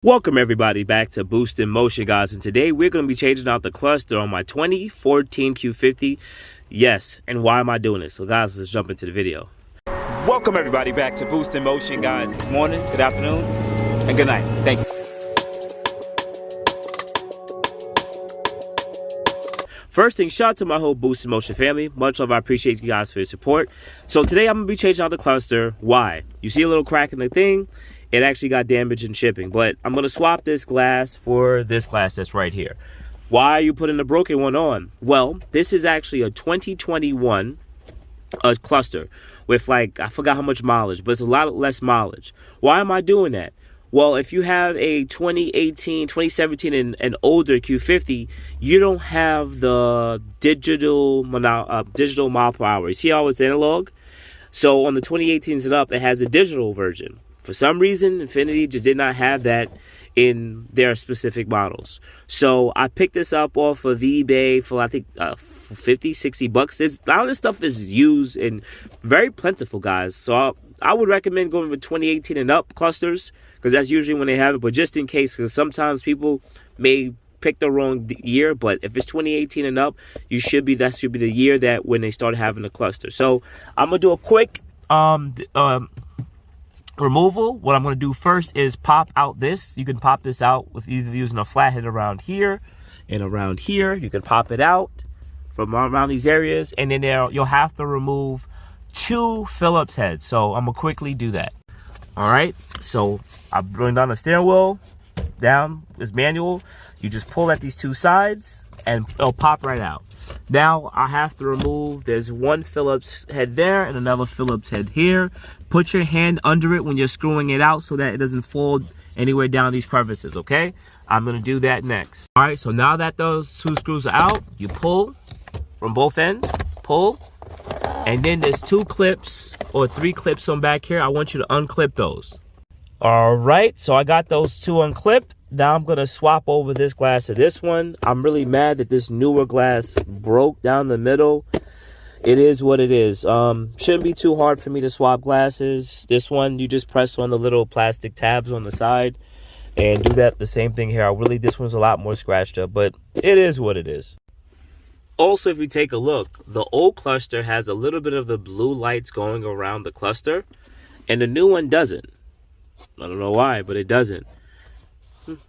Welcome everybody back to Boost in Motion, guys, and today we're going to be changing out the cluster on my 2014 Q50. Yes, and why am I doing this? So guys, let's jump into the video. Welcome everybody back to Boost in Motion, guys. Good morning, good afternoon, and good night. Thank you. First thing, shout out to my whole Boost in Motion family. Much love, I appreciate you guys for your support. So today I'm going to be changing out the cluster. Why? You see a little crack in the thing? It actually got damaged in shipping, but I'm going to swap this glass for this glass that's right here. Why are you putting the broken one on? Well, this is actually a 2021 cluster with like, I forgot how much mileage, but it's a lot less mileage. Why am I doing that? Well, if you have a 2018, 2017 and older Q50, you don't have the digital mile per hour. You see how it's analog? So on the 2018s and up, it has a digital version. For some reason, Infiniti just did not have that in their specific models. So I picked this up off of eBay for, I think, 50, 60 bucks. A lot of this stuff is used and very plentiful, guys. So I would recommend going with 2018 and up clusters, because that's usually when they have it. But just in case, because sometimes people may pick the wrong year. But if it's 2018 and up, that should be the year that when they start having the cluster. So I'm gonna do a quick removal. What I'm going to do first is pop out this. You can pop this out with either using a flathead around here and around here. You can pop it out from around these areas, and then you'll have to remove 2 Phillips heads. So I'm going to quickly do that. All right, so I bring down the steering wheel, down is manual. You just pull at these 2 sides and it'll pop right out. Now I have to remove, there's 1 Phillips head there and another Phillips head here. Put your hand under it when you're screwing it out so that it doesn't fall anywhere down these crevices, okay? I'm gonna do that next. All right, so now that those 2 screws are out, you pull from both ends, pull, and then there's 2 clips or 3 clips on back here. I want you to unclip those. All right, so I got those 2 unclipped. Now I'm going to swap over this glass to this one. I'm really mad that this newer glass broke down the middle. It is what it is. Shouldn't be too hard for me to swap glasses. This one, you just press on the little plastic tabs on the side and do that. The same thing here. This one's a lot more scratched up, but it is what it is. Also, if you take a look, the old cluster has a little bit of the blue lights going around the cluster, and the new one doesn't. I don't know why, but it doesn't.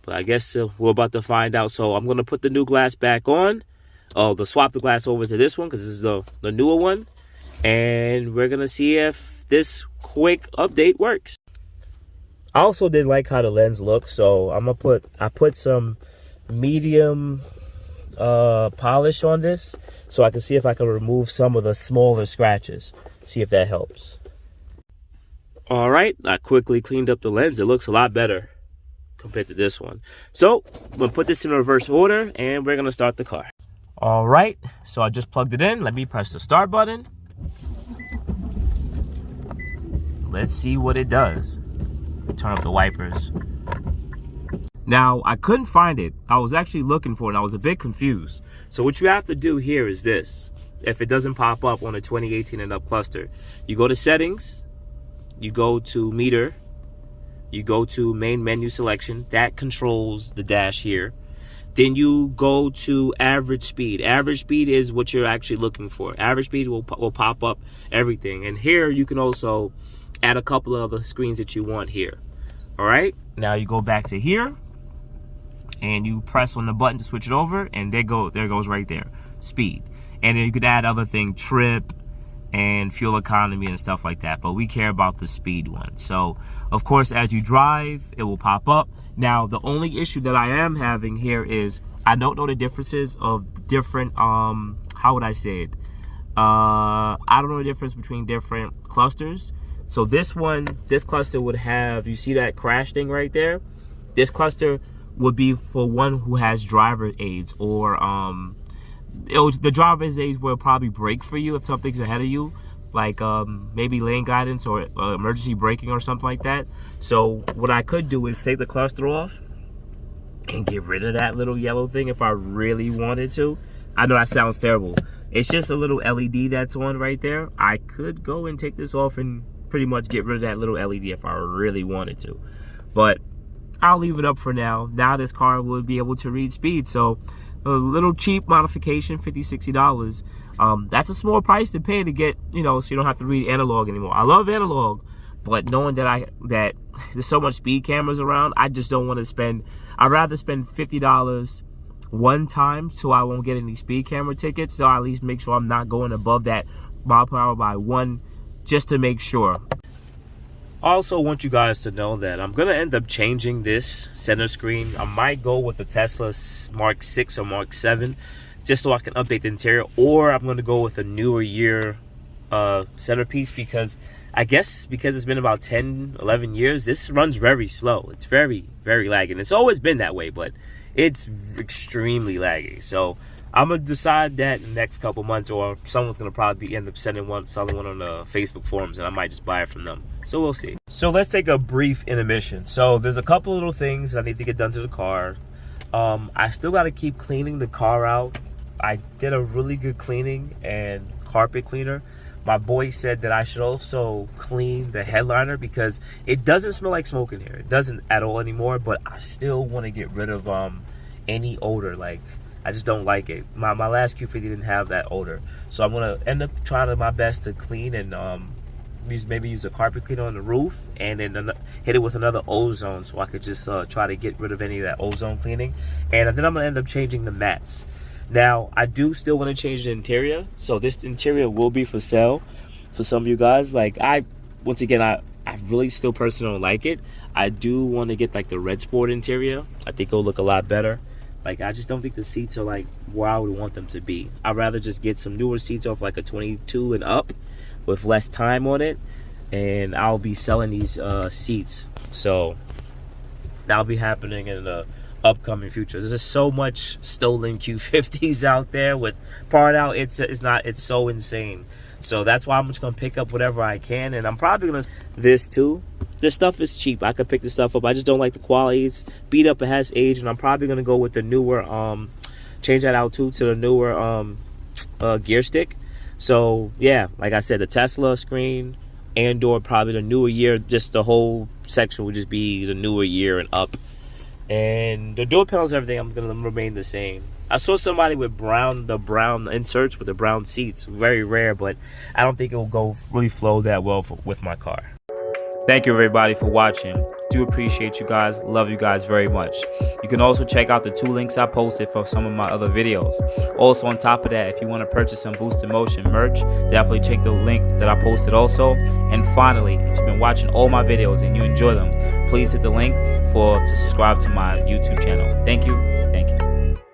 But I guess we're about to find out. So I'm going to put the new glass back on. Swap the glass over to this one because this is the newer one. And we're going to see if this quick update works. I also did like how the lens looks. So I put some medium polish on this so I can see if I can remove some of the smaller scratches. See if that helps. All right, I quickly cleaned up the lens. It looks a lot better compared to this one. So I'm gonna put this in reverse order and we're gonna start the car. All right, so I just plugged it in. Let me press the start button. Let's see what it does. Turn up the wipers. Now I couldn't find it. I was actually looking for it and I was a bit confused. So what you have to do here is this. If it doesn't pop up on a 2018 and up cluster, you go to settings, you go to meter, you go to main menu selection. That controls the dash here. Then you go to average speed. Average speed is what you're actually looking for. Average speed will pop up everything. And here you can also add a couple of other screens that you want here. All right, now you go back to here and you press on the button to switch it over, and there goes right there, speed. And then you could add other things, trip and fuel economy and stuff like that, but we care about the speed one. So of course, as you drive, it will pop up. Now the only issue that I am having here is I don't know the differences of different how would I say it, I don't know the difference between different clusters. So this cluster would have, you see that crash thing right there? This cluster would be for one who has driver aids, or the driver's aids will probably brake for you if something's ahead of you, like maybe lane guidance or emergency braking or something like that. So what I could do is take the cluster off and get rid of that little yellow thing if I really wanted to. I know that sounds terrible. It's just a little LED that's on right there. I could go and take this off and pretty much get rid of that little LED if I really wanted to. But I'll leave it up for now. Now this car will be able to read speed. So a little cheap modification, $50, $60. That's a small price to pay to get, you know, so you don't have to read analog anymore. I love analog, but knowing that there's so much speed cameras around, I just don't want to spend. I'd rather spend $50 one time so I won't get any speed camera tickets. So I at least make sure I'm not going above that mile per hour by 1, just to make sure. I also want you guys to know that I'm going to end up changing this center screen. I might go with the Tesla Mark 6 or Mark 7 just so I can update the interior, or I'm going to go with a newer year centerpiece, because I guess because it's been about 10, 11 years, this runs very slow. It's very, very lagging. It's always been that way, but it's extremely laggy. So I'm going to decide that in the next couple months, or someone's going to probably end up selling one on the Facebook forums, and I might just buy it from them. So we'll see. So let's take a brief intermission. So there's a couple little things I need to get done to the car. I still got to keep cleaning the car out. I did a really good cleaning and carpet cleaner. My boy said that I should also clean the headliner because it doesn't smell like smoke in here. It doesn't at all anymore, but I still want to get rid of any odor. Like, I just don't like it. My last Q50 didn't have that odor. So I'm going to end up trying my best to clean and maybe use a carpet cleaner on the roof and then hit it with another ozone so I could just try to get rid of any of that ozone cleaning. And then I'm going to end up changing the mats. Now, I do still want to change the interior, so this interior will be for sale for some of you guys. Like, once again, I really still personally don't like it. I do want to get like the red sport interior. I think it'll look a lot better. Like, I just don't think the seats are like where I would want them to be. I'd rather just get some newer seats off like a 22 and up with less time on it, and I'll be selling these seats. So that'll be happening in the upcoming future. There's just so much stolen Q50s out there with part out. It's so insane. So that's why I'm just gonna pick up whatever I can, and I'm probably gonna this too. This stuff is cheap. I could pick this stuff up. I just don't like the quality. It's beat up. It has age, and I'm probably gonna go with the newer change that out too to the newer gear stick. So yeah, like I said, the Tesla screen and/or probably the newer year. Just the whole section would just be the newer year and up. And the door panels and everything, I'm going to remain the same. I saw somebody with the brown inserts with the brown seats. Very rare, but I don't think it will really flow that well with my car. Thank you everybody for watching. Do appreciate you guys. Love you guys very much. You can also check out the 2 links I posted for some of my other videos. Also, on top of that, if you want to purchase some Boost in Motion merch, definitely check the link that I posted also. And finally, if you've been watching all my videos and you enjoy them, please hit the link to subscribe to my YouTube channel. Thank you.